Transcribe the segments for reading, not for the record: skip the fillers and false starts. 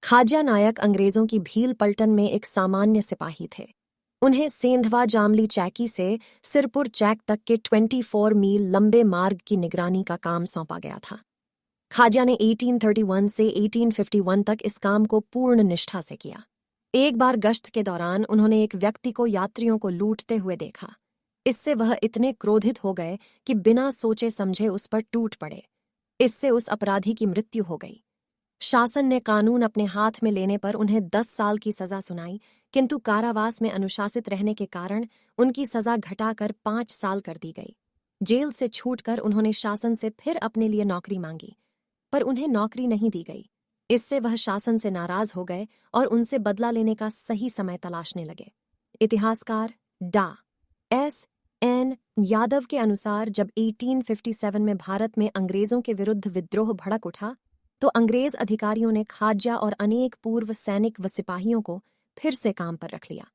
खाजा नायक अंग्रेजों की भील पलटन में एक सामान्य सिपाही थे। उन्हें सेंधवा जामली चैकी से सिरपुर चैक तक के 24 मील लंबे मार्ग की निगरानी का काम सौंपा गया था। खाजा ने 1831 से 1851 तक इस काम को पूर्ण निष्ठा से किया। एक बार गश्त के दौरान उन्होंने एक व्यक्ति को यात्रियों को लूटते हुए देखा। इससे वह इतने क्रोधित हो गए कि बिना सोचे समझे उस पर टूट पड़े। इससे उस अपराधी की मृत्यु हो गई। शासन ने कानून अपने हाथ में लेने पर उन्हें 10 साल की सजा सुनाई, किंतु कारावास में अनुशासित रहने के कारण उनकी सजा घटाकर 5 साल कर दी गई। जेल से छूटकर उन्होंने शासन से फिर अपने लिए नौकरी मांगी, पर उन्हें नौकरी नहीं दी गई। इससे वह शासन से नाराज हो गए और उनसे बदला लेने का सही समय तलाशने लगे। इतिहासकार डा S.N. यादव के अनुसार जब 1857 में भारत में अंग्रेजों के विरुद्ध विद्रोह भड़क उठा, तो अंग्रेज अधिकारियों ने खाजा और अनेक पूर्व सैनिक व सिपाहियों को फिर से काम पर रख लिया।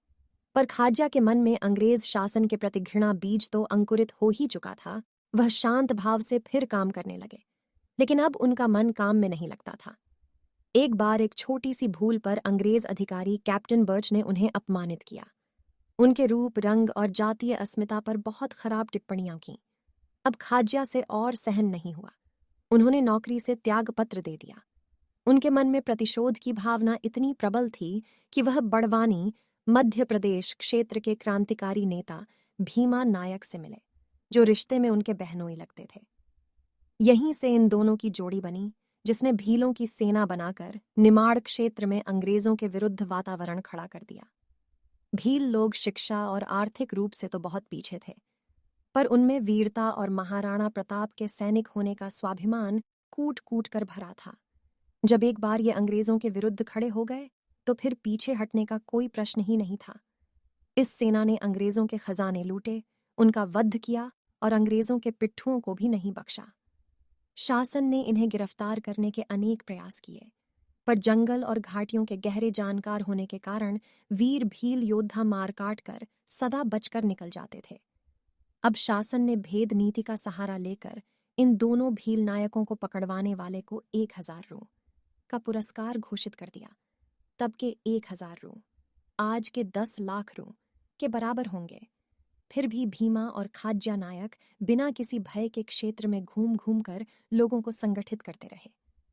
पर खाजा के मन में अंग्रेज शासन के प्रति घृणा बीज तो अंकुरित हो ही चुका था। वह शांत भाव से फिर काम करने लगे, लेकिन अब उनका मन काम में नहीं लगता था। एक बार एक छोटी सी भूल पर अंग्रेज अधिकारी कैप्टन बर्च ने उन्हें अपमानित किया। उनके रूप, रंग और जातीय अस्मिता पर बहुत खराब टिप्पणियां की। अब खाजा से और सहन नहीं हुआ। उन्होंने नौकरी से त्यागपत्र दे दिया। उनके मन में प्रतिशोध की भावना इतनी प्रबल थी कि वह बड़वानी, मध्य प्रदेश क्षेत्र के क्रांतिकारी नेता भीमा नायक से मिले, जो रिश्ते में उनके बहनोई लगते थे। यहीं से इन दोनों की जोड़ी बनी, जिसने भीलों की सेना बनाकर निमाड़ क्षेत्र में अंग्रेजों के विरुद्ध वातावरण खड़ा कर दिया। भील लोग शिक्षा और आर्थिक रूप से तो बहुत पीछे थे, पर उनमें वीरता और महाराणा प्रताप के सैनिक होने का स्वाभिमान कूट कूट कर भरा था। जब एक बार ये अंग्रेजों के विरुद्ध खड़े हो गए, तो फिर पीछे हटने का कोई प्रश्न ही नहीं था। इस सेना ने अंग्रेजों के खजाने लूटे, उनका वध किया और अंग्रेजों के पिट्ठुओं को भी नहीं बख्शा। शासन ने इन्हें गिरफ्तार करने के अनेक प्रयास किए, पर जंगल और घाटियों के गहरे जानकार होने के कारण वीर भील योद्धा मार काट कर सदा बचकर निकल जाते थे। अब शासन ने भेद नीति का सहारा लेकर इन दोनों भील नायकों को पकड़वाने वाले को 1000 रू का पुरस्कार घोषित कर दिया। तब के 1000 रू आज के 10 लाख रू के बराबर होंगे। फिर भी भीमा और खाजा नायक बिना किसी भय के क्षेत्र में घूम घूम कर लोगों को संगठित करते रहे।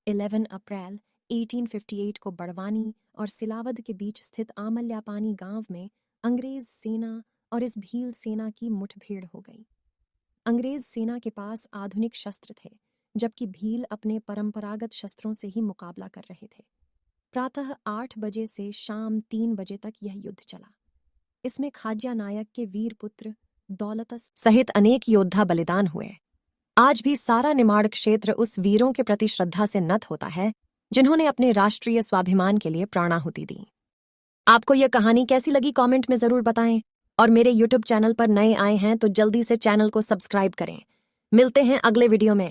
11 अप्रैल 1858 को बड़वानी और सिलावद के बीच स्थित आमल्यापानी गांव में अंग्रेज सेना और इस भील सेना की मुठभेड़ हो गई। अंग्रेज सेना के पास आधुनिक शस्त्र थे, जबकि भील अपने परंपरागत शस्त्रों से ही मुकाबला कर रहे थे। प्रातः 8 बजे से शाम 3 बजे तक यह युद्ध चला। इसमें खाजा नायक के वीर पुत्र दौलतस सहित अनेक योद्धा बलिदान हुए। आज भी सारा निमाड़ क्षेत्र उस वीरों के प्रति श्रद्धा से नत होता है, जिन्होंने अपने राष्ट्रीय स्वाभिमान के लिए प्राणाहुति दी। आपको यह कहानी कैसी लगी कमेंट में जरूर बताएं, और मेरे YouTube चैनल पर नए आए हैं तो जल्दी से चैनल को सब्सक्राइब करें। मिलते हैं अगले वीडियो में।